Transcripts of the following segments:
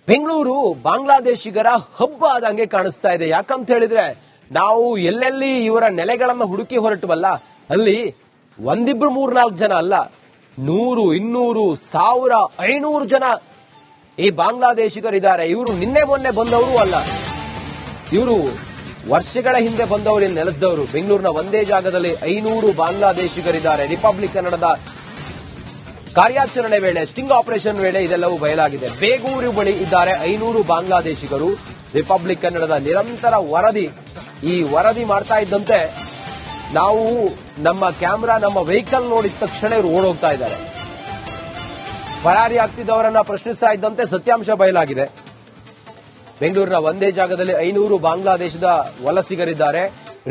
ಬೆಂಗಳೂರು ಬಾಂಗ್ಲಾದೇಶಿಗರ ಹಬ್ಬ ಆದಂಗೆ ಕಾಣಿಸ್ತಾ ಇದೆ. ಯಾಕಂತ ಹೇಳಿದ್ರೆ ನಾವು ಎಲ್ಲೆಲ್ಲಿ ಇವರ ನೆಲೆಗಳನ್ನ ಹುಡುಕಿ ಹೊರಟವಲ್ಲ, ಅಲ್ಲಿ ಒಂದಿಬ್ರು 3-4 ಜನ ಅಲ್ಲ, 100, 200, 1000, 500 ಜನ ಈ ಬಾಂಗ್ಲಾದೇಶಿಗರಿದ್ದಾರೆ. ಇವರು ನಿನ್ನೆ ಮೊನ್ನೆ ಬಂದವರು ಅಲ್ಲ, ಇವರು ವರ್ಷಗಳ ಹಿಂದೆ ಬಂದವರು, ನೆಲೆಸಿದವರು. ಬೆಂಗಳೂರಿನ ಒಂದೇ ಜಾಗದಲ್ಲಿ 500 ಬಾಂಗ್ಲಾದೇಶಿಗರಿದ್ದಾರೆ. ರಿಪಬ್ಲಿಕ್ ಕನ್ನಡದ ಕಾರ್ಯಾಚರಣೆ ವೇಳೆ, ಸ್ಟಿಂಗ್ ಆಪರೇಷನ್ ವೇಳೆ ಇದೆಲ್ಲವೂ ಬಯಲಾಗಿದೆ. ಬೇಗೂರು ಬಳಿ ಇದ್ದಾರೆ 500 ಬಾಂಗ್ಲಾದೇಶಿಗರು. ರಿಪಬ್ಲಿಕ್ ಕನ್ನಡದ ನಿರಂತರ ವರದಿ, ಈ ವರದಿ ಮಾಡ್ತಾ ಇದ್ದಂತೆ ನಾವು ನಮ್ಮ ಕ್ಯಾಮೆರಾ, ನಮ್ಮ ವೆಹಿಕಲ್ ನೋಡಿದ ತಕ್ಷಣ ಇವರು ಓಡೋಗ್ತಾ ಇದ್ದಾರೆ. ಪರಾರಿ ಆಗ್ತಿದ್ದವರನ್ನ ಪ್ರಶ್ನಿಸ್ತಾ ಇದ್ದಂತೆ ಸತ್ಯಾಂಶ ಬಯಲಾಗಿದೆ. ಬೆಂಗಳೂರಿನ ಒಂದೇ ಜಾಗದಲ್ಲಿ 500 ಬಾಂಗ್ಲಾದೇಶದ ವಲಸಿಗರಿದ್ದಾರೆ.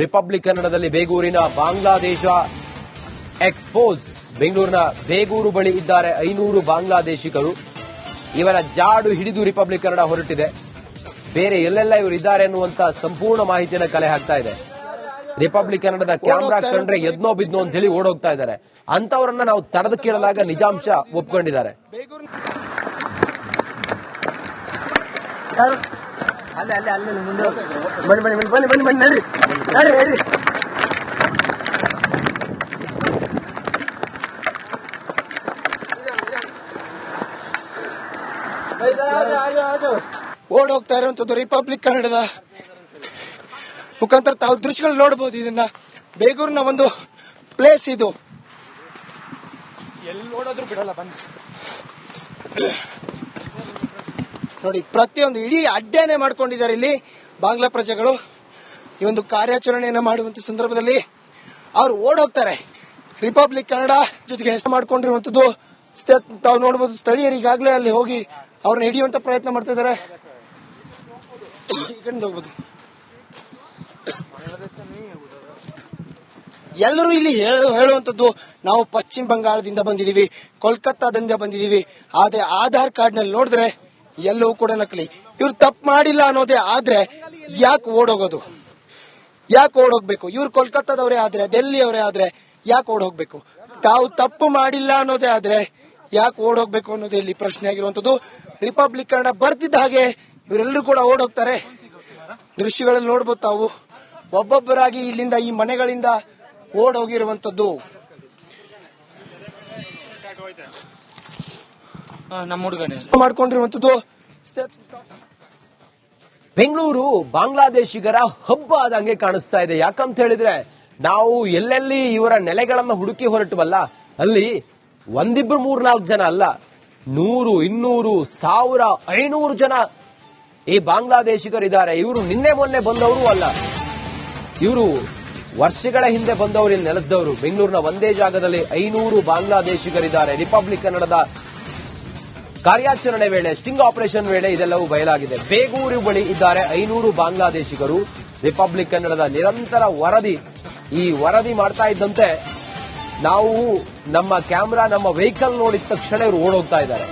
ರಿಪಬ್ಲಿಕ್ ಕನ್ನಡದಲ್ಲಿ ಬೇಗೂರಿನ ಬಾಂಗ್ಲಾದೇಶ ಎಕ್ಸ್ಪೋಸ್. ಬೆಂಗಳೂರಿನ ಬೇಗೂರು ಬಳಿ ಇದ್ದಾರೆ 500 ಬಾಂಗ್ಲಾದೇಶಿಗರು. ಇವರ ಜಾಡು ಹಿಡಿದು ರಿಪಬ್ಲಿಕ್ ಕನ್ನಡ ಹೊರಟಿದೆ. ಬೇರೆ ಎಲ್ಲೆಲ್ಲ ಇವರು ಇದ್ದಾರೆ ಅನ್ನುವಂತ ಸಂಪೂರ್ಣ ಮಾಹಿತಿಯನ್ನು ಕಲೆ ಹಾಕ್ತಾ ಇದೆ. ರಿಪಬ್ಲಿಕ್ ಕನ್ನಡದ ಕ್ಯಾಮ್ರಾ ಕಂಡ್ರೆ ಎದ್ನೋ ಬಿದ್ನೋ ಅಂತ ಹೇಳಿ ಓಡೋಗ್ತಾ ಇದ್ದಾರೆ. ಅಂತವರನ್ನ ನಾವು ತಡೆದು ಕೇಳಿದಾಗ ನಿಜಾಂಶ ಒಪ್ಕೊಂಡಿದ್ದಾರೆ. ಓಡೋಗ್ತಾ ಇರುವಂತದ್ದು ರಿಪಬ್ಲಿಕ್ ಕನ್ನಡದ ಮುಖಾಂತರ ತಾವು ದೃಶ್ಯಗಳು ನೋಡಬಹುದು. ಇದನ್ನ ಬೇಗೂರಿನ ಒಂದು ಪ್ಲೇಸ್ ಇದು. ಎಲ್ಲಿ ನೋಡೋದ್ರು ಬಿಡಲ್ಲ, ಬನ್ನಿ ನೋಡಿ. ಪ್ರತಿಯೊಂದು ಇಡೀ ಅಡ್ಡಾನೆ ಮಾಡ್ಕೊಂಡಿದ್ದಾರೆ ಇಲ್ಲಿ ಬಾಂಗ್ಲಾ ಪ್ರಜೆಗಳು. ಈ ಒಂದು ಕಾರ್ಯಾಚರಣೆಯನ್ನ ಮಾಡುವಂತ ಸಂದರ್ಭದಲ್ಲಿ ಅವರು ಓಡೋಗ್ತಾರೆ. ರಿಪಬ್ಲಿಕ್ ಕನ್ನಡ ಜೊತೆಗೆ ಹೆಸರು ಮಾಡ್ಕೊಂಡಿರುವಂತದ್ದು ತಾವು ನೋಡಬಹುದು. ಸ್ಥಳೀಯರು ಈಗಾಗಲೇ ಅಲ್ಲಿ ಹೋಗಿ ಅವ್ರನ್ನ ಹಿಡಿಯುವಂತ ಪ್ರಯತ್ನ ಮಾಡ್ತಾ ಇದ್ದಾರೆ. ಹೋಗ್ಬೋದು. ಎಲ್ಲರೂ ಇಲ್ಲಿ ಹೇಳುವಂತದ್ದು, ನಾವು ಪಶ್ಚಿಮ ಬಂಗಾಳದಿಂದ ಬಂದಿದೀವಿ, ಕೋಲ್ಕತ್ತಾದಿಂದ ಬಂದಿದೀವಿ, ಆದ್ರೆ ಆಧಾರ್ ಕಾರ್ಡ್ ನಲ್ಲಿ ನೋಡಿದ್ರೆ ಎಲ್ಲವೂ ಕೂಡ ನಕಲಿ. ಇವ್ರು ತಪ್ಪು ಮಾಡಿಲ್ಲ ಅನ್ನೋದೇ ಆದ್ರೆ ಯಾಕೆ ಓಡೋಗೋದು, ಯಾಕೆ ಓಡೋಗ್ಬೇಕು? ಇವ್ರು ಕೋಲ್ಕತ್ತಾದವರೇ ಆದ್ರೆ, ಡೆಲ್ಲಿಯವರೇ ಆದ್ರೆ ಯಾಕೆ ಓಡೋಗ್ಬೇಕು? ತಾವು ತಪ್ಪು ಮಾಡಿಲ್ಲ ಅನ್ನೋದೇ ಆದ್ರೆ ಯಾಕೆ ಓಡೋಗ್ಬೇಕು ಅನ್ನೋದೇ ಇಲ್ಲಿ ಪ್ರಶ್ನೆ ಆಗಿರುವಂತದ್ದು. ರಿಪಬ್ಲಿಕ್ ಕನ್ನಡ ಬರ್ತಿದ್ದ ಹಾಗೆ ಇವರೆಲ್ಲರೂ ಕೂಡ ಓಡೋಗ್ತಾರೆ. ದೃಶ್ಯಗಳಲ್ಲಿ ನೋಡ್ಬೋದು ತಾವು, ಒಬ್ಬೊಬ್ಬರಾಗಿ ಇಲ್ಲಿಂದ, ಈ ಮನೆಗಳಿಂದ ಓಡೋಗಿರುವಂತದ್ದು. ನಮ್ಮ ಹುಡುಗನೇ ಮಾಡ್ಕೊಂಡಿರುವಂತದ್ದು. ಬೆಂಗಳೂರು ಬಾಂಗ್ಲಾದೇಶಿಗರ ಹಬ್ಬ ಆದಂಗೆ ಕಾಣಿಸ್ತಾ ಇದೆ. ಯಾಕಂತ ಹೇಳಿದ್ರೆ ನಾವು ಎಲ್ಲೆಲ್ಲಿ ಇವರ ನೆಲೆಗಳನ್ನ ಹುಡುಕಿ ಹೊರಟವಲ್ಲ, ಅಲ್ಲಿ ಒಂದಿಬ್ರು 3-4 ಜನ ಅಲ್ಲ, 100, 200, 1000, 500 ಜನ ಈ ಬಾಂಗ್ಲಾದೇಶಿಗರಿದ್ದಾರೆ. ಇವರು ನಿನ್ನೆ ಮೊನ್ನೆ ಬಂದವರು ಅಲ್ಲ, ಇವರು ವರ್ಷಗಳ ಹಿಂದೆ ಬಂದವರು, ನೆಲೆಸಿದವರು. ಬೆಂಗಳೂರಿನ ಒಂದೇ ಜಾಗದಲ್ಲಿ 500 ಬಾಂಗ್ಲಾದೇಶಿಗರಿದ್ದಾರೆ. ರಿಪಬ್ಲಿಕ್ ಕನ್ನಡದ ಕಾರ್ಯಾಚರಣೆ ವೇಳೆ, ಸ್ಟಿಂಗ್ ಆಪರೇಷನ್ ವೇಳೆ ಇದೆಲ್ಲವೂ ಬಯಲಾಗಿದೆ. ಬೇಗೂರು ಬಳಿ ಇದ್ದಾರೆ 500 ಬಾಂಗ್ಲಾದೇಶಿಗರು. ರಿಪಬ್ಲಿಕ್ ಕನ್ನಡದ ನಿರಂತರ ವರದಿ, ಈ ವರದಿ ಮಾಡ್ತಾ ಇದ್ದಂತೆ ನಾವು ನಮ್ಮ ಕ್ಯಾಮೆರಾ, ನಮ್ಮ ವೆಹಿಕಲ್ ನೋಡಿದ ತಕ್ಷಣ ಇವರು ಓಡೋಗ್ತಾ ಇದ್ದಾರೆ.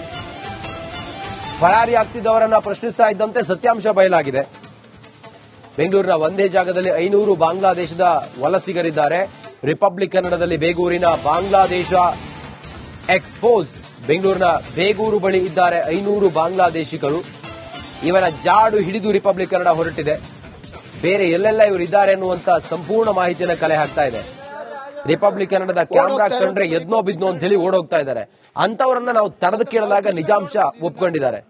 ಪರಾರಿ ಆಗ್ತಿದ್ದವರನ್ನ ಪ್ರಶ್ನಿಸ್ತಾ ಇದ್ದಂತೆ ಸತ್ಯಾಂಶ ಬಯಲಾಗಿದೆ. ಬೆಂಗಳೂರಿನ ಒಂದೇ ಜಾಗದಲ್ಲಿ 500 ಬಾಂಗ್ಲಾದೇಶದ ವಲಸಿಗರಿದ್ದಾರೆ. ರಿಪಬ್ಲಿಕ್ ಕನ್ನಡದಲ್ಲಿ ಬೇಗೂರಿನ ಬಾಂಗ್ಲಾದೇಶ ಎಕ್ಸ್ಪೋಸ್. ಬೆಂಗಳೂರಿನ ಬೇಗೂರು ಬಳಿ ಇದ್ದಾರೆ 500 ಬಾಂಗ್ಲಾದೇಶಿಗರು. ಇವರ ಜಾಡು ಹಿಡಿದು ರಿಪಬ್ಲಿಕ್ ಕನ್ನಡ ಹೊರಟಿದೆ. ಬೇರೆ ಎಲ್ಲೆಲ್ಲ ಇವರು ಇದ್ದಾರೆ ಅನ್ನುವಂತ ಸಂಪೂರ್ಣ ಮಾಹಿತಿಯನ್ನು ಕಲೆ ಹಾಕ್ತಾ ಇದೆ. ರಿಪಬ್ಲಿಕ್ ಕನ್ನಡದ ಕ್ಯಾಮ್ರಾ ಕಂಡ್ರೆ ಎದ್ನೋ ಬಿದ್ನೋ ಅಂತ ಹೇಳಿ ಓಡೋಗ್ತಾ ಇದ್ದಾರೆ. ಅಂತವರನ್ನ ನಾವು ತಡೆದು ಕೇಳಿದಾಗ ನಿಜಾಂಶ ಒಪ್ಕೊಂಡಿದ್ದಾರೆ.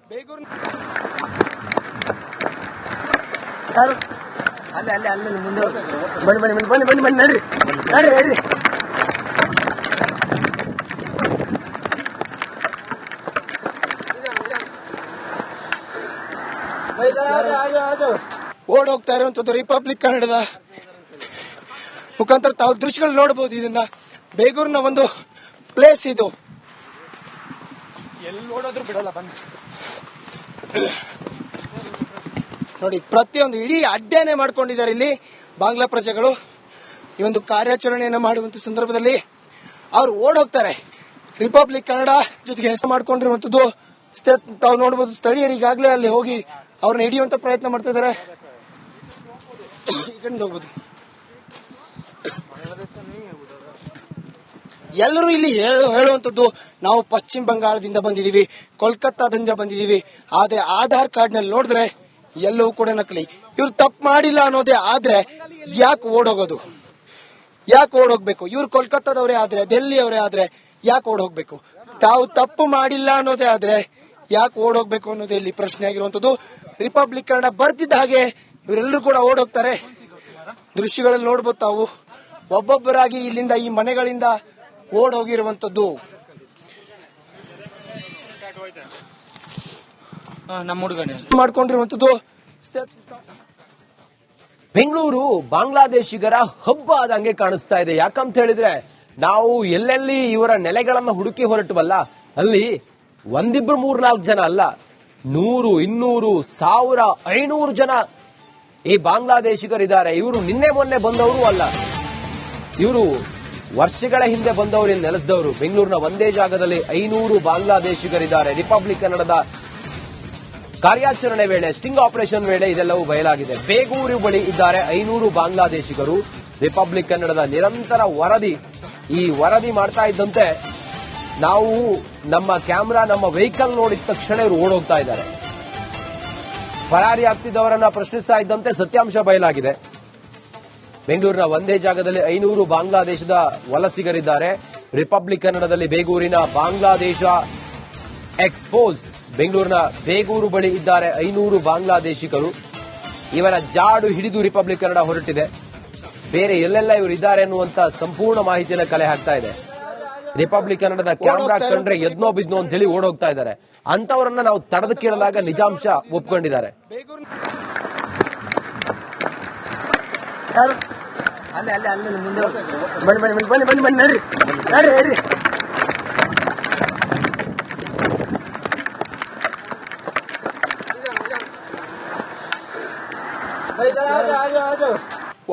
ಓಡೋಗ್ತಾ ಇರುವಂತದ್ದು ರಿಪಬ್ಲಿಕ್ ಕನ್ನಡದ ಮುಖಾಂತರ ತಾವು ದೃಶ್ಯಗಳು ನೋಡಬಹುದು. ಇದನ್ನ ಬೇಗೂರಿನ ಒಂದು ಪ್ಲೇಸ್ ಇದು. ಎಲ್ಲಿ ನೋಡೋದ್ರು ಬಿಡಲ್ಲ, ಬನ್ನಿ ನೋಡಿ. ಪ್ರತಿಯೊಂದು ಇಡೀ ಅಡ್ಡಾನೆ ಮಾಡ್ಕೊಂಡಿದ್ದಾರೆ ಇಲ್ಲಿ ಬಾಂಗ್ಲಾ ಪ್ರಜೆಗಳು. ಈ ಒಂದು ಕಾರ್ಯಾಚರಣೆಯನ್ನ ಮಾಡುವಂತ ಸಂದರ್ಭದಲ್ಲಿ ಅವರು ಓಡೋಗ್ತಾರೆ. ರಿಪಬ್ಲಿಕ್ ಕನ್ನಡ ಜೊತೆಗೆ ಹೆಸರು ಮಾಡ್ಕೊಂಡಿರುವಂತದ್ದು ತಾವು ನೋಡಬಹುದು. ಸ್ಥಳೀಯರು ಈಗಾಗಲೇ ಅಲ್ಲಿ ಹೋಗಿ ಅವ್ರನ್ನ ಹಿಡಿಯುವಂತ ಪ್ರಯತ್ನ ಮಾಡ್ತಾ ಇದ್ದಾರೆ. ಹೋಗ್ಬೋದು. ಎಲ್ಲರೂ ಇಲ್ಲಿ ಹೇಳುವಂತದ್ದು ನಾವು ಪಶ್ಚಿಮ ಬಂಗಾಳದಿಂದ ಬಂದಿದೀವಿ, ಕೋಲ್ಕತ್ತಾದಿಂದ ಬಂದಿದೀವಿ. ಆದ್ರೆ ಆಧಾರ್ ಕಾರ್ಡ್ ನಲ್ಲಿ ನೋಡಿದ್ರೆ ಎಲ್ಲವೂ ಕೂಡ ನಕಲಿ. ಇವ್ರು ತಪ್ಪು ಮಾಡಿಲ್ಲ ಅನ್ನೋದೇ ಆದ್ರೆ ಯಾಕೆ ಓಡೋಗೋದು, ಯಾಕೆ ಓಡೋಗ್ಬೇಕು? ಇವ್ರು ಕೋಲ್ಕತ್ತಾದವರೇ ಆದ್ರೆ, ಡೆಲ್ಲಿಯವರೇ ಆದ್ರೆ ಯಾಕೆ ಓಡೋಗ್ಬೇಕು? ತಾವು ತಪ್ಪು ಮಾಡಿಲ್ಲ ಅನ್ನೋದೇ ಆದ್ರೆ ಯಾಕೆ ಓಡೋಗ್ಬೇಕು ಅನ್ನೋದೇ ಇಲ್ಲಿ ಪ್ರಶ್ನೆ ಆಗಿರುವಂತದ್ದು. ರಿಪಬ್ಲಿಕ್ ಕನ್ನಡ ಬರ್ತಿದ್ದ ಹಾಗೆ ಇವರೆಲ್ಲರೂ ಕೂಡ ಓಡೋಗ್ತಾರೆ. ದೃಶ್ಯಗಳಲ್ಲಿ ನೋಡ್ಬೋದು ತಾವು, ಒಬ್ಬೊಬ್ಬರಾಗಿ ಇಲ್ಲಿಂದ ಈ ಮನೆಗಳಿಂದ ಓಡೋಗಿರುವಂತದ್ದು. ನಮ್ಮ ಹುಡುಗನೇ ಮಾಡ್ಕೊಂಡಿರುವಂತದ್ದು. ಬೆಂಗಳೂರು ಬಾಂಗ್ಲಾದೇಶಿಗರ ಹಬ್ಬ ಆದಂಗೆ ಕಾಣಿಸ್ತಾ ಇದೆ. ಯಾಕಂತ ಹೇಳಿದ್ರೆ ನಾವು ಎಲ್ಲೆಲ್ಲಿ ಇವರ ನೆಲೆಗಳನ್ನ ಹುಡುಕಿ ಹೊರಟವಲ್ಲ, ಅಲ್ಲಿ ಒಂದಿಬ್ರು 3-4 ಜನ ಅಲ್ಲ, 100, 200, 1000, 500 ಜನ ಈ ಬಾಂಗ್ಲಾದೇಶಿಗರಿದ್ದಾರೆ. ಇವರು ನಿನ್ನೆ ಮೊನ್ನೆ ಬಂದವರು ಅಲ್ಲ, ಇವರು ವರ್ಷಗಳ ಹಿಂದೆ ಬಂದವರು, ಇಲ್ಲಿ ನೆಲೆಸಿದವರು. ಬೆಂಗಳೂರಿನ ಒಂದೇ ಜಾಗದಲ್ಲಿ 500 ಬಾಂಗ್ಲಾದೇಶಿಗರಿದ್ದಾರೆ. ರಿಪಬ್ಲಿಕ್ ಕನ್ನಡದ ಕಾರ್ಯಾಚರಣೆ ವೇಳೆ, ಸ್ಟಿಂಗ್ ಆಪರೇಷನ್ ವೇಳೆ ಇದೆಲ್ಲವೂ ಬಯಲಾಗಿದೆ. ಬೇಗೂರು ಬಳಿ ಇದ್ದಾರೆ 500 ಬಾಂಗ್ಲಾದೇಶಿಗರು. ರಿಪಬ್ಲಿಕ್ ಕನ್ನಡದ ನಿರಂತರ ವರದಿ, ಈ ವರದಿ ಮಾಡ್ತಾ ಇದ್ದಂತೆ ನಾವು ನಮ್ಮ ಕ್ಯಾಮೆರಾ, ನಮ್ಮ ವೆಹಿಕಲ್ ನೋಡಿದ ತಕ್ಷಣ ಇವರು ಓಡೋಗ್ತಾ ಇದ್ದಾರೆ. ಪರಾರಿ ಆಗ್ತಿದ್ದವರನ್ನ ಪ್ರಶ್ನಿಸ್ತಾ ಇದ್ದಂತೆ ಸತ್ಯಾಂಶ ಬಯಲಾಗಿದೆ. ಬೆಂಗಳೂರಿನ ಒಂದೇ ಜಾಗದಲ್ಲಿ 500 ಬಾಂಗ್ಲಾದೇಶದ ವಲಸಿಗರಿದ್ದಾರೆ. ರಿಪಬ್ಲಿಕ್ ಕನ್ನಡದಲ್ಲಿ ಬೇಗೂರಿನ ಬಾಂಗ್ಲಾದೇಶ ಎಕ್ಸ್ಪೋಸ್. ಬೆಂಗಳೂರಿನ ಬೇಗೂರು ಬಳಿ ಇದ್ದಾರೆ 500 ಬಾಂಗ್ಲಾದೇಶಿಗರು. ಇವರ ಜಾಡು ಹಿಡಿದು ರಿಪಬ್ಲಿಕ್ ಕನ್ನಡ ಹೊರಟಿದೆ. ಬೇರೆ ಎಲ್ಲೆಲ್ಲ ಇವರು ಇದ್ದಾರೆ ಅನ್ನುವಂತ ಸಂಪೂರ್ಣ ಮಾಹಿತಿಯನ್ನು ಕಲೆ ಹಾಕ್ತಾ ಇದೆ. ರಿಪಬ್ಲಿಕ್ ಕನ್ನಡದ ಕ್ಯಾಮೆರಾ ಕಂಡ್ರೆ ಎದ್ನೋ ಬಿದ್ನೋ ಅಂತ ಹೇಳಿ ಓಡೋಗ್ತಾ ಇದ್ದಾರೆ. ಅಂತವರನ್ನ ನಾವು ತಡೆದು ಕೇಳಿದಾಗ ನಿಜಾಂಶ ಒಪ್ಕೊಂಡಿದ್ದಾರೆ. ಬನ್ನಿ ನಡ್ರಿ ನಡ್ರಿ.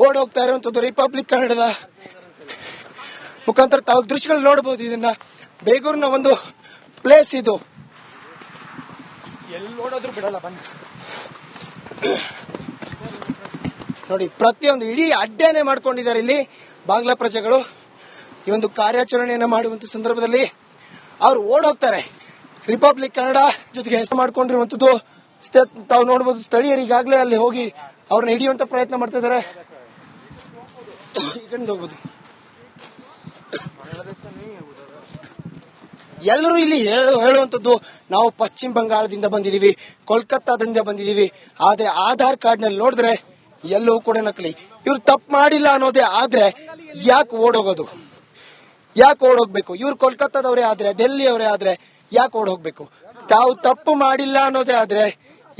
ಓಡೋಗ್ತಾ ಇರುವಂತದ್ದು ರಿಪಬ್ಲಿಕ್ ಕನ್ನಡದ ಮುಖಾಂತರ ತಾವು ದೃಶ್ಯಗಳು ನೋಡಬಹುದು. ಇದನ್ನ ಬೇಗೂರಿನ ಒಂದು ಪ್ಲೇಸ್ ಇದು. ಎಲ್ಲಿ ಓಡೋದ್ರು ಬಿಡಲ್ಲ, ಬನ್ನಿ ನೋಡಿ, ಪ್ರತಿಯೊಂದು ಇಡೀ ಅಡ್ಡನೆ ಮಾಡ್ಕೊಂಡಿದ್ದಾರೆ ಇಲ್ಲಿ ಬಾಂಗ್ಲಾ ಪ್ರಜೆಗಳು. ಈ ಒಂದು ಕಾರ್ಯಾಚರಣೆಯನ್ನ ಮಾಡುವಂತ ಸಂದರ್ಭದಲ್ಲಿ ಅವ್ರು ಓಡೋಗ್ತಾರೆ. ರಿಪಬ್ಲಿಕ್ ಕನ್ನಡ ಜೊತೆಗೆ ಹೆಸರು ಮಾಡ್ಕೊಂಡಿರುವಂತದ್ದು ತಾವು ನೋಡಬಹುದು. ಸ್ಥಳೀಯರು ಈಗಾಗಲೇ ಅಲ್ಲಿ ಹೋಗಿ ಅವ್ರನ್ನ ಹಿಡಿಯುವಂತ ಪ್ರಯತ್ನ ಮಾಡ್ತಾ ಇದ್ದಾರೆ. ಹೋಗ್ಬೋದು. ಎಲ್ಲರೂ ಇಲ್ಲಿ ಹೇಳುವಂತದ್ದು ನಾವು ಪಶ್ಚಿಮ ಬಂಗಾಳದಿಂದ ಬಂದಿದೀವಿ, ಕೋಲ್ಕತ್ತಾದಿಂದ ಬಂದಿದೀವಿ. ಆದ್ರೆ ಆಧಾರ್ ಕಾರ್ಡ್ ನಲ್ಲಿ ನೋಡಿದ್ರೆ ಎಲ್ಲವೂ ಕೂಡ ನಕಲಿ. ಇವ್ರು ತಪ್ಪು ಮಾಡಿಲ್ಲ ಅನ್ನೋದೇ ಆದ್ರೆ ಯಾಕೆ ಓಡೋಗೋದು, ಯಾಕೆ ಓಡೋಗ್ಬೇಕು? ಇವ್ರು ಕೋಲ್ಕತ್ತಾದವರೇ ಆದ್ರೆ, ಡೆಲ್ಲಿಯವರೇ ಆದ್ರೆ ಯಾಕೆ ಓಡೋಗ್ಬೇಕು? ತಾವು ತಪ್ಪು ಮಾಡಿಲ್ಲ ಅನ್ನೋದೇ ಆದ್ರೆ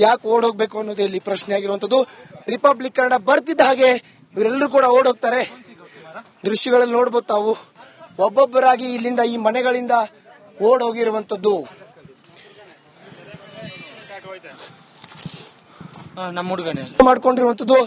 ಯಾಕೆ ಓಡೋಗ್ಬೇಕು ಅನ್ನೋದೇ ಇಲ್ಲಿ ಪ್ರಶ್ನೆ ಆಗಿರುವಂತದ್ದು. ರಿಪಬ್ಲಿಕ್ ಕನ್ನಡ ಬರ್ತಿದ್ದ ಹಾಗೆ ಇವರೆಲ್ಲರೂ ಕೂಡ ಓಡೋಗ್ತಾರೆ. ದೃಶ್ಯಗಳಲ್ಲಿ ನೋಡ್ಬೋದು ತಾವು, ಒಬ್ಬೊಬ್ಬರಾಗಿ ಇಲ್ಲಿಂದ ಈ ಮನೆಗಳಿಂದ ಓಡೋಗಿರುವಂತದ್ದು. ನಮ್ಮ ಹುಡುಗನೇ ಮಾಡ್ಕೊಂಡಿರುವಂತದ್ದು.